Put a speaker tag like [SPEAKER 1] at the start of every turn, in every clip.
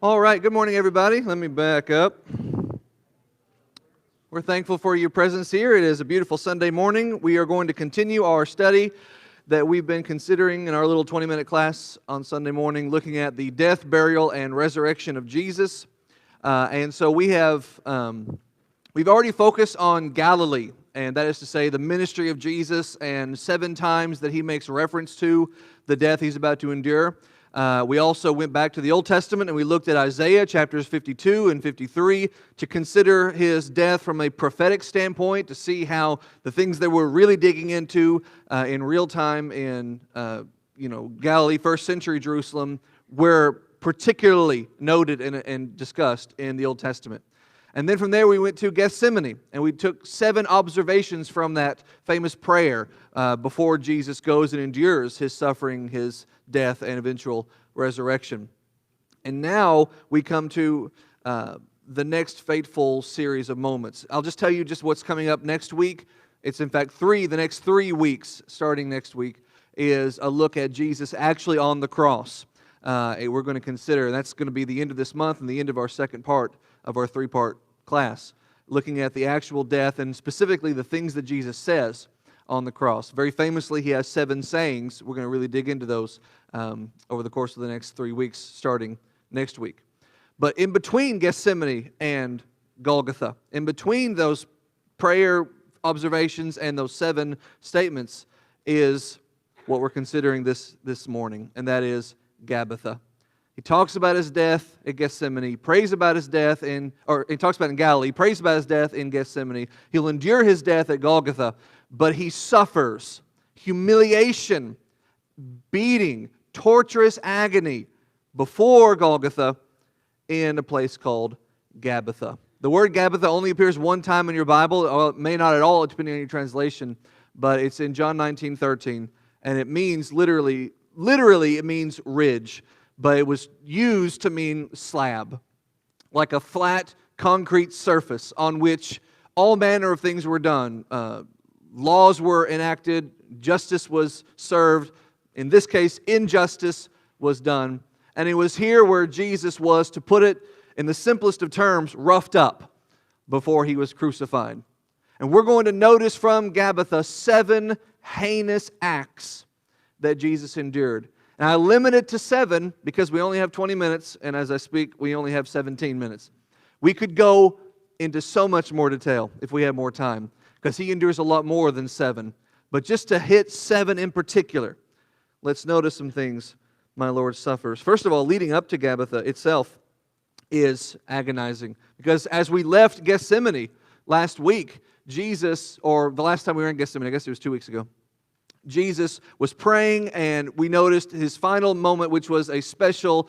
[SPEAKER 1] All right, good morning, everybody. Let me back up. We're thankful for your presence here. It is a beautiful Sunday morning. We are going to continue our study that we've been considering in our little 20-minute class on Sunday morning, looking at the death, burial, and resurrection of Jesus. And so we've already focused on Galilee, and that is to say the ministry of Jesus, and 7 times that he makes reference to the death he's about to endure. We also went back to the Old Testament and we looked at Isaiah chapters 52 and 53 to consider his death from a prophetic standpoint, to see how the things that we're really digging into in real time in Galilee, first century Jerusalem, were particularly noted and discussed in the Old Testament. And then from there we went to Gethsemane, and we took 7 observations from that famous prayer before Jesus goes and endures his suffering, his death, and eventual resurrection. And now we come to the next fateful series of moments. I'll just tell you just what's coming up next week. It's in fact the next 3 weeks, starting next week, is a look at Jesus actually on the cross. We're going to consider, and that's going to be the end of this month and the end of our second part of our 3-part class, looking at the actual death and specifically the things that Jesus says on the cross. Very famously, he has 7 sayings. We're going to really dig into those over the course of the next 3 weeks, starting next week. But in between Gethsemane and Golgotha, in between those prayer observations and those 7 statements, is what we're considering this morning, and that is Gabbatha. He talks about his death at Gethsemane. He prays about his death he talks about it in Galilee. He prays about his death in Gethsemane. He'll endure his death at Golgotha, but he suffers humiliation, beating, torturous agony before Golgotha in a place called Gabbatha. The word Gabbatha only appears one time in your Bible. Well, it may not at all, depending on your translation, but it's in John 19:13, and it means literally it means ridge. But it was used to mean slab, like a flat concrete surface on which all manner of things were done. Laws were enacted, justice was served. In this case, injustice was done. And it was here where Jesus was, to put it in the simplest of terms, roughed up before he was crucified. And we're going to notice from Gabbatha 7 heinous acts that Jesus endured. And I limit it to 7 because we only have 20 minutes, and as I speak, we only have 17 minutes. We could go into so much more detail if we had more time, because he endures a lot more than 7. But just to hit 7 in particular, let's notice some things my Lord suffers. First of all, leading up to Gabbatha itself is agonizing, because as we left Gethsemane last week, Jesus, or the last time we were in Gethsemane, I guess it was 2 weeks ago, Jesus was praying, and we noticed his final moment, which was a special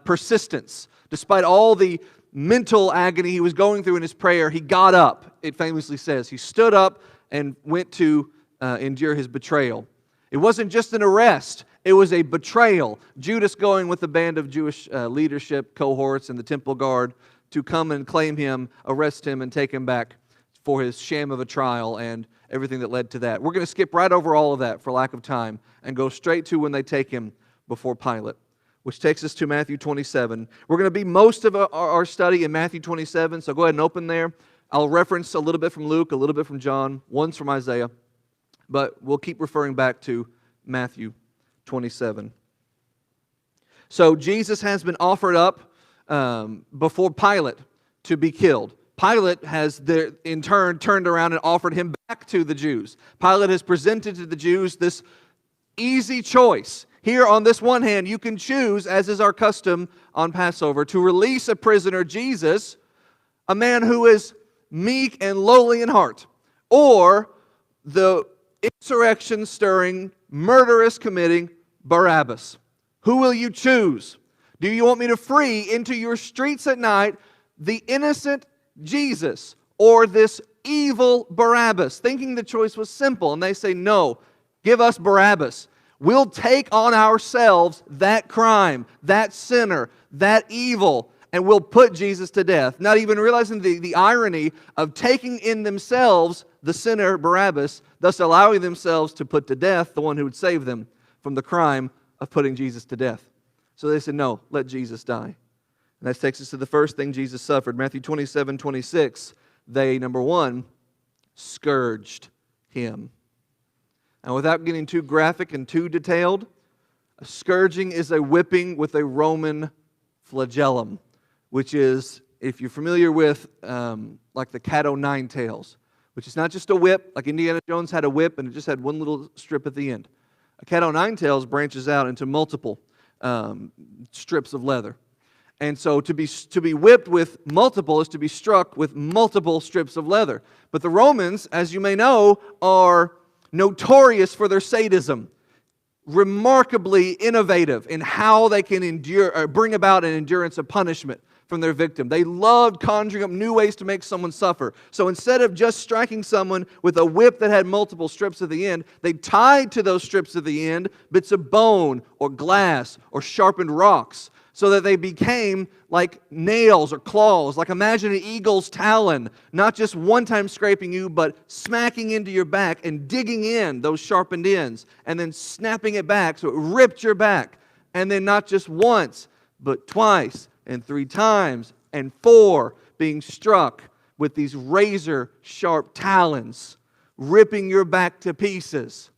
[SPEAKER 1] persistence. Despite all the mental agony he was going through in his prayer, he got up. It famously says he stood up and went to endure his betrayal. It wasn't just an arrest, it was a betrayal. Judas going with a band of Jewish leadership cohorts and the temple guard to come and claim him, arrest him, and take him back for his sham of a trial and everything that led to that. We're going to skip right over all of that for lack of time and go straight to when they take him before Pilate, which takes us to Matthew 27. We're going to be most of our study in Matthew 27, so go ahead and open there. I'll reference a little bit from Luke, a little bit from John, once from Isaiah, but we'll keep referring back to Matthew 27. So Jesus has been offered up before Pilate to be killed. Pilate has, in turn, turned around and offered him back to the Jews. Pilate has presented to the Jews this easy choice. Here, on this one hand, you can choose, as is our custom on Passover, to release a prisoner, Jesus, a man who is meek and lowly in heart, or the insurrection-stirring, murderous committing Barabbas. Who will you choose? Do you want me to free into your streets at night the innocent Jesus or this evil Barabbas? Thinking the choice was simple, and they say, no, give us Barabbas. We'll take on ourselves that crime, that sinner, that evil, and we'll put Jesus to death. Not even realizing the irony of taking in themselves the sinner Barabbas, thus allowing themselves to put to death the one who would save them from the crime of putting Jesus to death. So they said, no, let Jesus die. And that takes us to the first thing Jesus suffered. Matthew 27:26. They, number one, scourged him. And without getting too graphic and too detailed, a scourging is a whipping with a Roman flagellum, which is, if you're familiar with like the cat o' nine tails, which is not just a whip, like Indiana Jones had a whip and it just had one little strip at the end. A cat o' nine tails branches out into multiple strips of leather. And so to be whipped with multiple is to be struck with multiple strips of leather. But the Romans, as you may know, are notorious for their sadism, remarkably innovative in how they can endure or bring about an endurance of punishment from their victim. They loved conjuring up new ways to make someone suffer. So instead of just striking someone with a whip that had multiple strips at the end, they tied to those strips at the end bits of bone or glass or sharpened rocks, so that they became like nails or claws. Like imagine an eagle's talon, not just one time scraping you, but smacking into your back and digging in those sharpened ends, and then snapping it back so it ripped your back. And then not just once, but twice and 3 times and 4, being struck with these razor-sharp talons, ripping your back to pieces.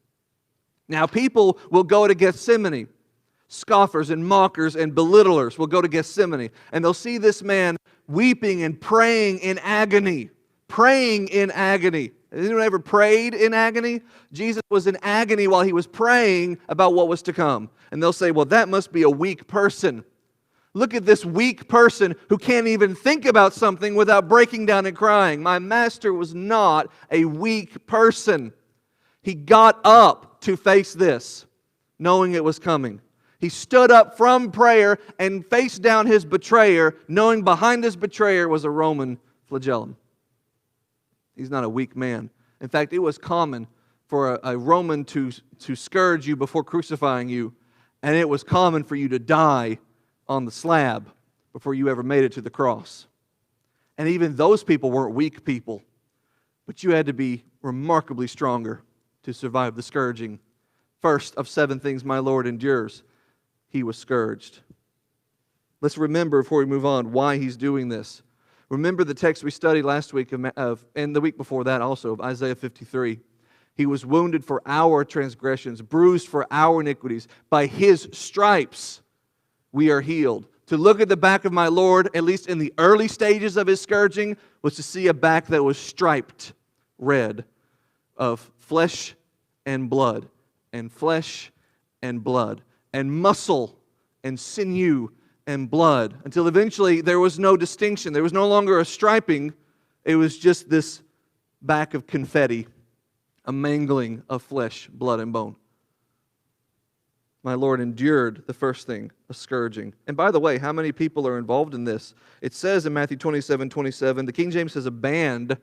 [SPEAKER 1] Now people will go to Gethsemane. Scoffers and mockers and belittlers will go to Gethsemane, and they'll see this man weeping and praying in agony. Praying in agony. Has anyone ever prayed in agony? Jesus was in agony while he was praying about what was to come. And they'll say, well, that must be a weak person. Look at this weak person who can't even think about something without breaking down and crying. My master was not a weak person. He got up to face this, knowing it was coming. He stood up from prayer and faced down his betrayer, knowing behind his betrayer was a Roman flagellum. He's not a weak man. In fact, it was common for a Roman to scourge you before crucifying you, and it was common for you to die on the slab before you ever made it to the cross. And even those people weren't weak people, but you had to be remarkably stronger to survive the scourging. First of 7 things my Lord endures. He was scourged. Let's remember, before we move on, why he's doing this. Remember the text we studied last week and the week before that also, of Isaiah 53. He was wounded for our transgressions, bruised for our iniquities. By his stripes we are healed. To look at the back of my Lord, at least in the early stages of his scourging, was to see a back that was striped red, of flesh and blood, and flesh and blood, and muscle and sinew and blood, until eventually there was no distinction. There was no longer a striping. It was just this back of confetti, a mangling of flesh, blood, and bone. My Lord endured the first thing, a scourging. And by the way, how many people are involved in this? It says in Matthew 27:27, the King James says a band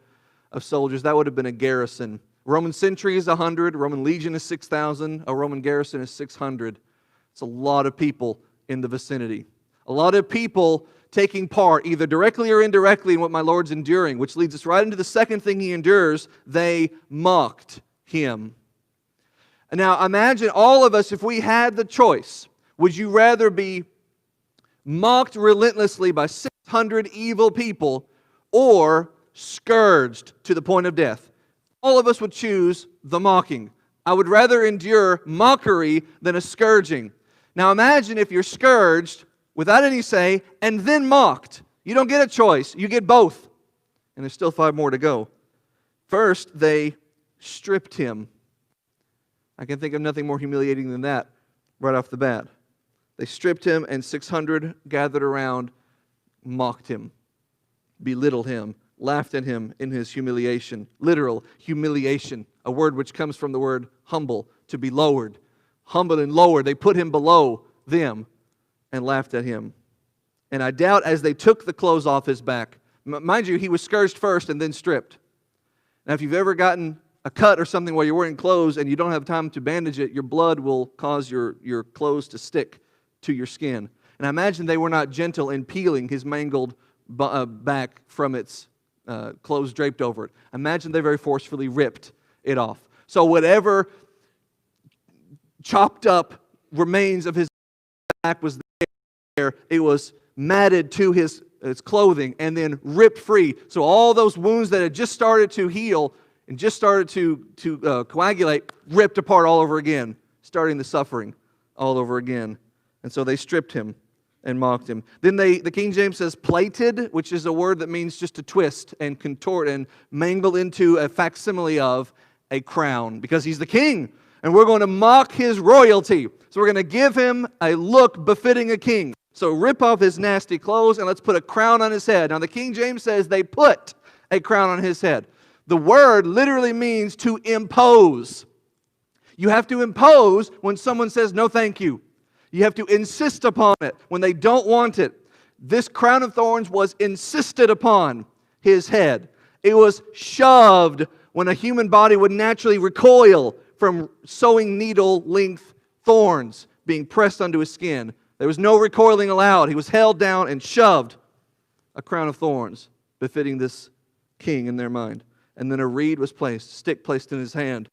[SPEAKER 1] of soldiers. That would have been a garrison. Roman century is 100, Roman legion is 6,000, a Roman garrison is 600. It's a lot of people in the vicinity. A lot of people taking part, either directly or indirectly, in what my Lord's enduring, which leads us right into the second thing he endures. They mocked him. And now imagine all of us, if we had the choice, would you rather be mocked relentlessly by 600 evil people or scourged to the point of death? All of us would choose the mocking. I would rather endure mockery than a scourging. Now imagine if you're scourged without any say and then mocked. You don't get a choice. You get both. And there's still 5 more to go. First, they stripped him. I can think of nothing more humiliating than that right off the bat. They stripped him, and 600 gathered around, mocked him, belittled him, laughed at him in his humiliation. Literal humiliation, a word which comes from the word humble, to be lowered. Humble and lowered. They put him below them and laughed at him. And I doubt as they took the clothes off his back, mind you, he was scourged first and then stripped. Now, if you've ever gotten a cut or something while you're wearing clothes and you don't have time to bandage it, your blood will cause your clothes to stick to your skin. And I imagine they were not gentle in peeling his mangled back from its clothes draped over it. I imagine they very forcefully ripped it off. So whatever chopped up remains of his back was there, it was matted to his clothing and then ripped free. So all those wounds that had just started to heal and just started to coagulate, ripped apart all over again, starting the suffering all over again. And so they stripped him and mocked him. Then the King James says plaited, which is a word that means just to twist and contort and mangle into a facsimile of a crown, because he's the king, and we're going to mock his royalty. So we're going to give him a look befitting a king. So rip off his nasty clothes and let's put a crown on his head. Now the King James says they put a crown on his head. The word literally means to impose. You have to impose when someone says no thank you. You have to insist upon it when they don't want it. This crown of thorns was insisted upon his head. It was shoved when a human body would naturally recoil from sewing needle-length thorns being pressed onto his skin. There was no recoiling allowed. He was held down and shoved. A crown of thorns befitting this king in their mind. And then a reed was placed, a stick placed in his hand.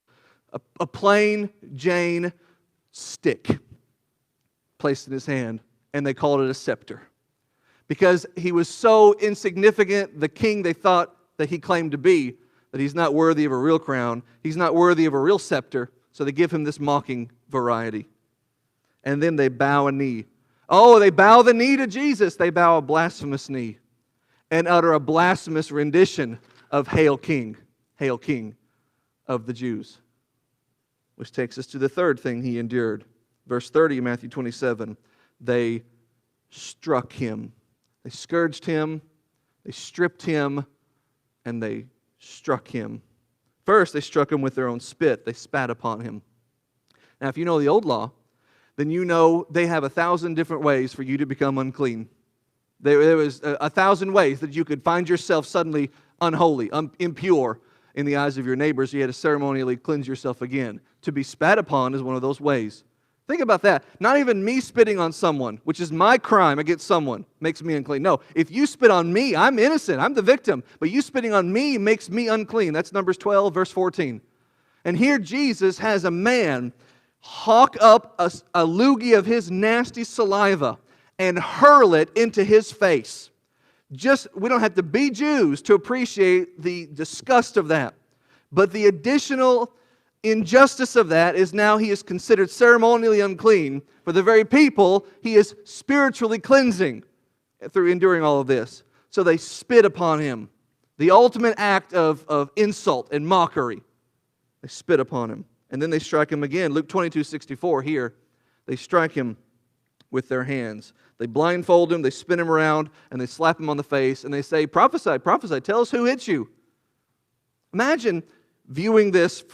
[SPEAKER 1] A plain Jane stick placed in his hand, and they called it a scepter. Because he was so insignificant, the king they thought that he claimed to be, that he's not worthy of a real crown, he's not worthy of a real scepter, so they give him this mocking variety. And then they bow a knee. Oh, they bow the knee to Jesus. They bow a blasphemous knee and utter a blasphemous rendition of Hail King of the Jews. Which takes us to the third thing he endured. Verse 30, Matthew 27, they struck him. They scourged him, they stripped him, and they struck him. First, they struck him with their own spit. They spat upon him. Now, if you know the old law, then you know they have 1,000 different ways for you to become unclean. There was 1,000 ways that you could find yourself suddenly unholy, impure in the eyes of your neighbors. You had to ceremonially cleanse yourself again. To be spat upon is one of those ways. Think about that. Not even me spitting on someone, which is my crime against someone, makes me unclean. No, if you spit on me, I'm innocent. I'm the victim. But you spitting on me makes me unclean. That's Numbers 12, verse 14. And here Jesus has a man hawk up a loogie of his nasty saliva and hurl it into his face. We don't have to be Jews to appreciate the disgust of that. But the additional injustice of that is now he is considered ceremonially unclean for the very people he is spiritually cleansing through enduring all of this. So they spit upon him. The ultimate act of insult and mockery. They spit upon him. And then they strike him again. Luke 22:64 here. They strike him with their hands. They blindfold him, they spin him around, and they slap him on the face, and they say, prophesy, prophesy, tell us who hit you. Imagine viewing this,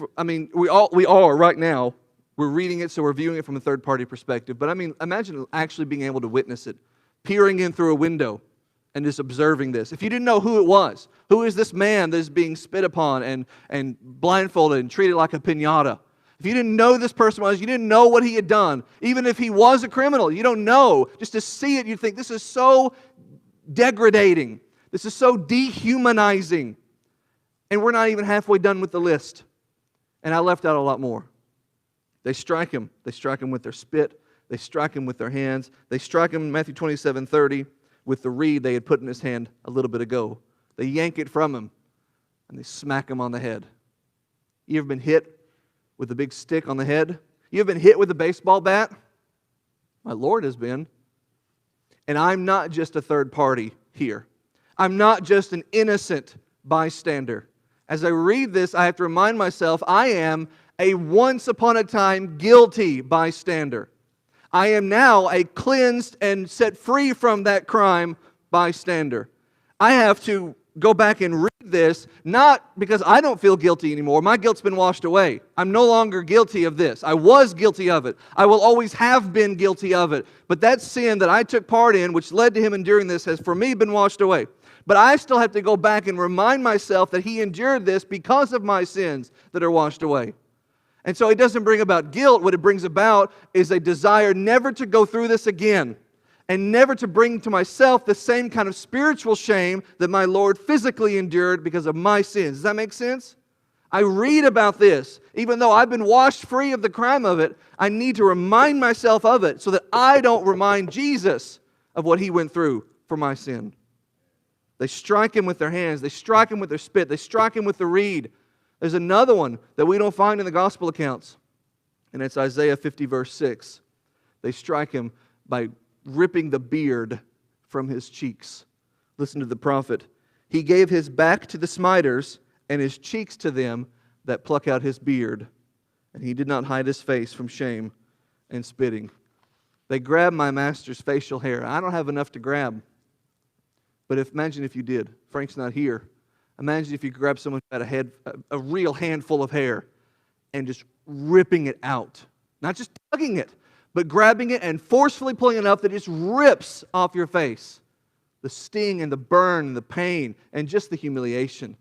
[SPEAKER 1] we are right now, we're reading it, so we're viewing it from a third-party perspective, but imagine actually being able to witness it, peering in through a window and just observing this. If you didn't know who it was, who is this man that is being spit upon and blindfolded and treated like a piñata? If you didn't know this person was, you didn't know what he had done, even if he was a criminal, you don't know. Just to see it, you think, this is so degrading. This is so dehumanizing. And we're not even halfway done with the list. And I left out a lot more. They strike him. They strike him with their spit. They strike him with their hands. They strike him, Matthew 27:30, with the reed they had put in his hand a little bit ago. They yank it from him, and they smack him on the head. You ever been hit with a big stick on the head? You ever been hit with a baseball bat? My Lord has been. And I'm not just a third party here. I'm not just an innocent bystander. As I read this, I have to remind myself I am a once upon a time guilty bystander. I am now a cleansed and set free from that crime bystander. I have to go back and read this, not because I don't feel guilty anymore. My guilt's been washed away. I'm no longer guilty of this. I was guilty of it. I will always have been guilty of it. But that sin that I took part in, which led to him enduring this, has for me been washed away. But I still have to go back and remind myself that he endured this because of my sins that are washed away. And so it doesn't bring about guilt. What it brings about is a desire never to go through this again and never to bring to myself the same kind of spiritual shame that my Lord physically endured because of my sins. Does that make sense? I read about this. Even though I've been washed free of the crime of it, I need to remind myself of it so that I don't remind Jesus of what he went through for my sin. They strike him with their hands. They strike him with their spit. They strike him with the reed. There's another one that we don't find in the gospel accounts, and it's Isaiah 50, verse 6. They strike him by ripping the beard from his cheeks. Listen to the prophet. He gave his back to the smiters and his cheeks to them that pluck out his beard. And he did not hide his face from shame and spitting. They grabbed my master's facial hair. I don't have enough to grab. But imagine if you did. Frank's not here. Imagine if you grabbed someone who had a real handful of hair and just ripping it out. Not just tugging it, but grabbing it and forcefully pulling it up that it just rips off your face. The sting and the burn and the pain and just the humiliation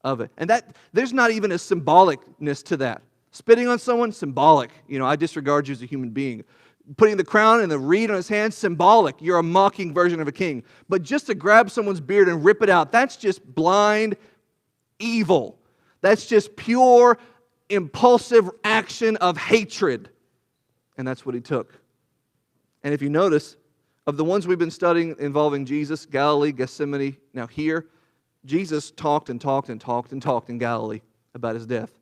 [SPEAKER 1] of it. And that there's not even a symbolicness to that. Spitting on someone, symbolic. I disregard you as a human being. Putting the crown and the reed on his hand, symbolic. You're a mocking version of a king. But just to grab someone's beard and rip it out, that's just blind evil. That's just pure, impulsive action of hatred. And that's what he took. And if you notice, of the ones we've been studying involving Jesus, Galilee, Gethsemane, now here, Jesus talked and talked and talked and talked in Galilee about his death.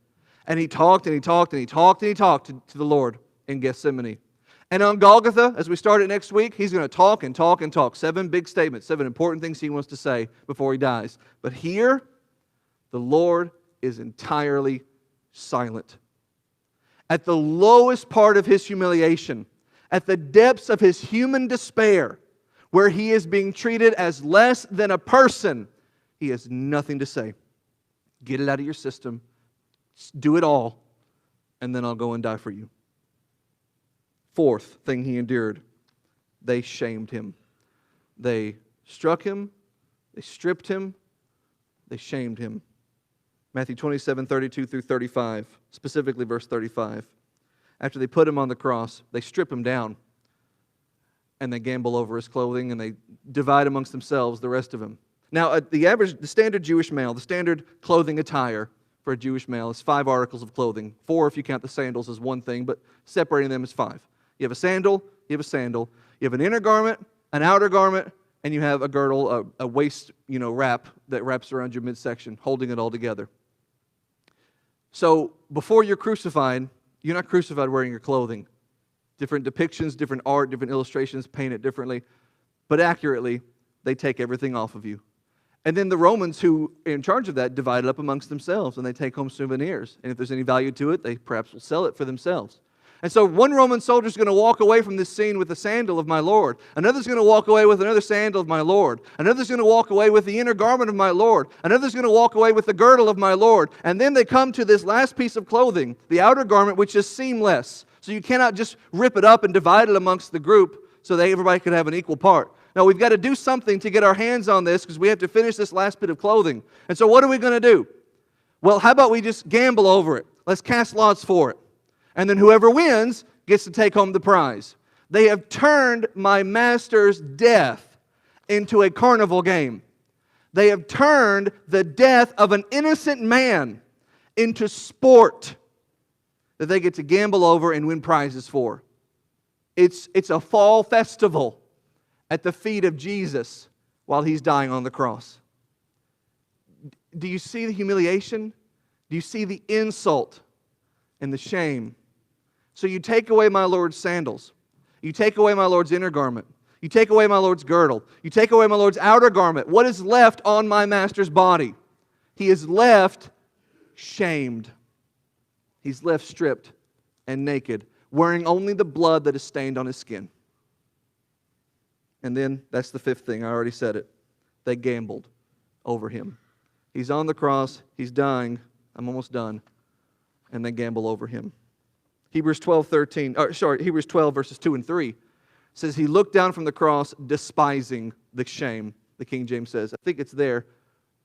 [SPEAKER 1] And he talked and he talked and he talked and he talked to the Lord in Gethsemane. And on Golgotha, as we start it next week, he's going to talk and talk and talk. 7 big statements, 7 important things he wants to say before he dies. But here, the Lord is entirely silent. At the lowest part of his humiliation, at the depths of his human despair, where he is being treated as less than a person, he has nothing to say. Get it out of your system. Do it all, and then I'll go and die for you. Fourth thing he endured, they shamed him. They struck him, they stripped him, they shamed him. Matthew 27, 32 through 35, specifically verse 35. After they put him on the cross, they strip him down, and they gamble over his clothing, and they divide amongst themselves the rest of him. Now, the standard Jewish male, the standard clothing attire for a Jewish male is 5 articles of clothing. 4 if you count the sandals as one thing, but separating them is 5. You have a sandal, you have a sandal. You have an inner garment, an outer garment, and you have a girdle, a waist, wrap that wraps around your midsection, holding it all together. So before you're crucified, you're not crucified wearing your clothing. Different depictions, different art, different illustrations paint it differently. But accurately, they take everything off of you. And then the Romans who are in charge of that divide it up amongst themselves, and they take home souvenirs. And if there's any value to it, they perhaps will sell it for themselves. And so one Roman soldier is going to walk away from this scene with the sandal of my Lord. Another's going to walk away with another sandal of my Lord. Another's going to walk away with the inner garment of my Lord. Another's going to walk away with the girdle of my Lord. And then they come to this last piece of clothing, the outer garment, which is seamless. So you cannot just rip it up and divide it amongst the group so that everybody could have an equal part. No, we've got to do something to get our hands on this because we have to finish this last bit of clothing. And so what are we going to do? Well, how about we just gamble over it? Let's cast lots for it. And then whoever wins gets to take home the prize. They have turned my master's death into a carnival game. They have turned the death of an innocent man into sport that they get to gamble over and win prizes for. It's a fall festival at the feet of Jesus while he's dying on the cross. Do you see the humiliation? Do you see the insult and the shame? So you take away my Lord's sandals. You take away my Lord's inner garment. You take away my Lord's girdle. You take away my Lord's outer garment. What is left on my master's body? He is left shamed. He's left stripped and naked, wearing only the blood that is stained on his skin. And then, that's the fifth thing. I already said it. They gambled over him. He's on the cross. He's dying. I'm almost done. And they gamble over him. Hebrews 12, verses 2 and 3 says, he looked down from the cross, despising the shame, the King James says. I think it's there.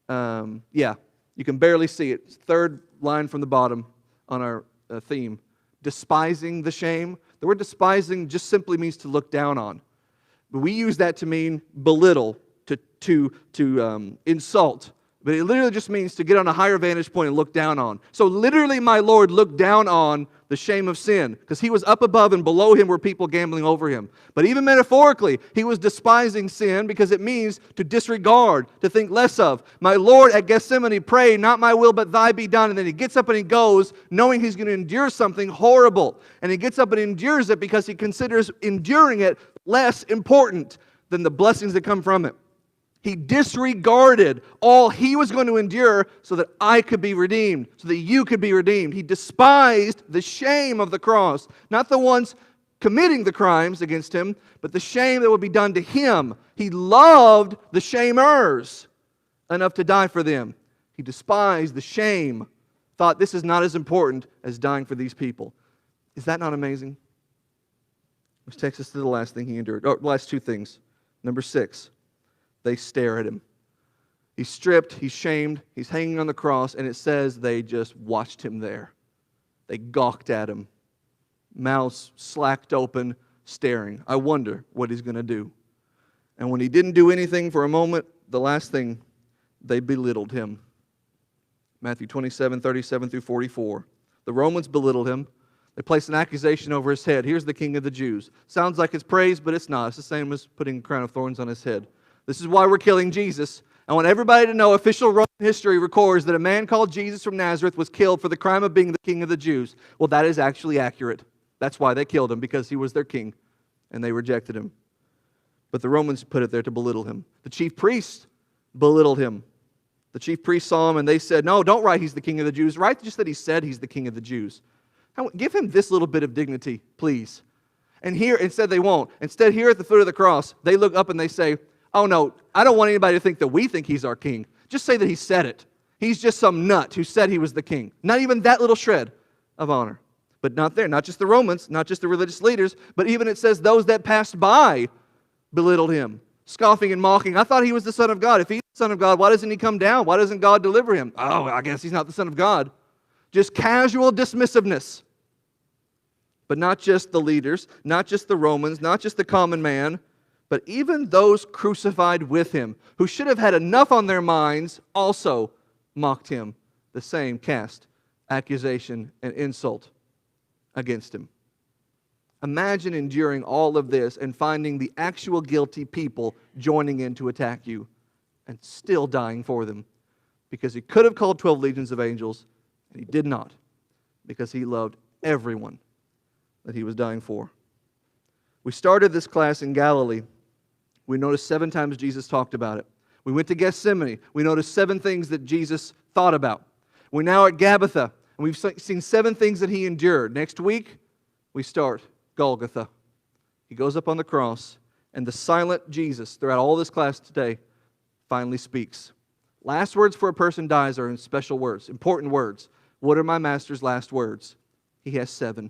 [SPEAKER 1] You can barely see it. It's third line from the bottom on our theme. Despising the shame. The word despising just simply means to look down on. But we use that to mean belittle, to insult, But it literally just means to get on a higher vantage point and look down on. So literally my Lord looked down on the shame of sin, because he was up above and below him were people gambling over him. But even metaphorically, he was despising sin because it means to disregard, to think less of. My Lord at Gethsemane prayed, not my will but thy be done. And then he gets up and he goes, knowing he's going to endure something horrible. And he gets up and endures it because he considers enduring it less important than the blessings that come from it. He disregarded all he was going to endure so that I could be redeemed, so that you could be redeemed. He despised the shame of the cross, not the ones committing the crimes against him, but the shame that would be done to him. He loved the shamers enough to die for them. He despised the shame, thought this is not as important as dying for these people. Is that not amazing? Which takes us to the last thing he endured, or last two things. Number 6. They stare at him. He's stripped, he's shamed, he's hanging on the cross, and it says they just watched him there. They gawked at him. Mouths slacked open, staring. I wonder what he's going to do. And when he didn't do anything for a moment, the last thing, they belittled him. Matthew 27, 37 through 44. The Romans belittled him. They placed an accusation over his head. Here's the king of the Jews. Sounds like it's praise, but it's not. It's the same as putting a crown of thorns on his head. This is why we're killing Jesus. I want everybody to know official Roman history records that a man called Jesus from Nazareth was killed for the crime of being the king of the Jews. Well, that is actually accurate. That's why they killed him, because he was their king, and they rejected him. But the Romans put it there to belittle him. The chief priests belittled him. The chief priests saw him, and they said, no, don't write he's the king of the Jews. Write just that he said he's the king of the Jews. Give him this little bit of dignity, please. And here, instead they won't. Instead, here at the foot of the cross, they look up and they say, oh no, I don't want anybody to think that we think he's our king. Just say that he said it. He's just some nut who said he was the king. Not even that little shred of honor. But not there. Not just the Romans, not just the religious leaders, but even it says those that passed by belittled him, scoffing and mocking. I thought he was the Son of God. If he's the Son of God, why doesn't he come down? Why doesn't God deliver him? Oh, I guess he's not the Son of God. Just casual dismissiveness. But not just the leaders, not just the Romans, not just the common man, but even those crucified with him, who should have had enough on their minds, also mocked him. The same cast accusation and insult against him. Imagine enduring all of this and finding the actual guilty people joining in to attack you and still dying for them. Because he could have called 12 legions of angels, and he did not, because he loved everyone that he was dying for. We started this class in Galilee. We noticed 7 times Jesus talked about it. We went to Gethsemane. We noticed 7 things that Jesus thought about. We're now at Gabbatha, and we've seen 7 things that he endured. Next week, we start Golgotha. He goes up on the cross, and the silent Jesus, throughout all this class today, finally speaks. Last words for a person dies are in special words, important words. What are my master's last words? He has 7.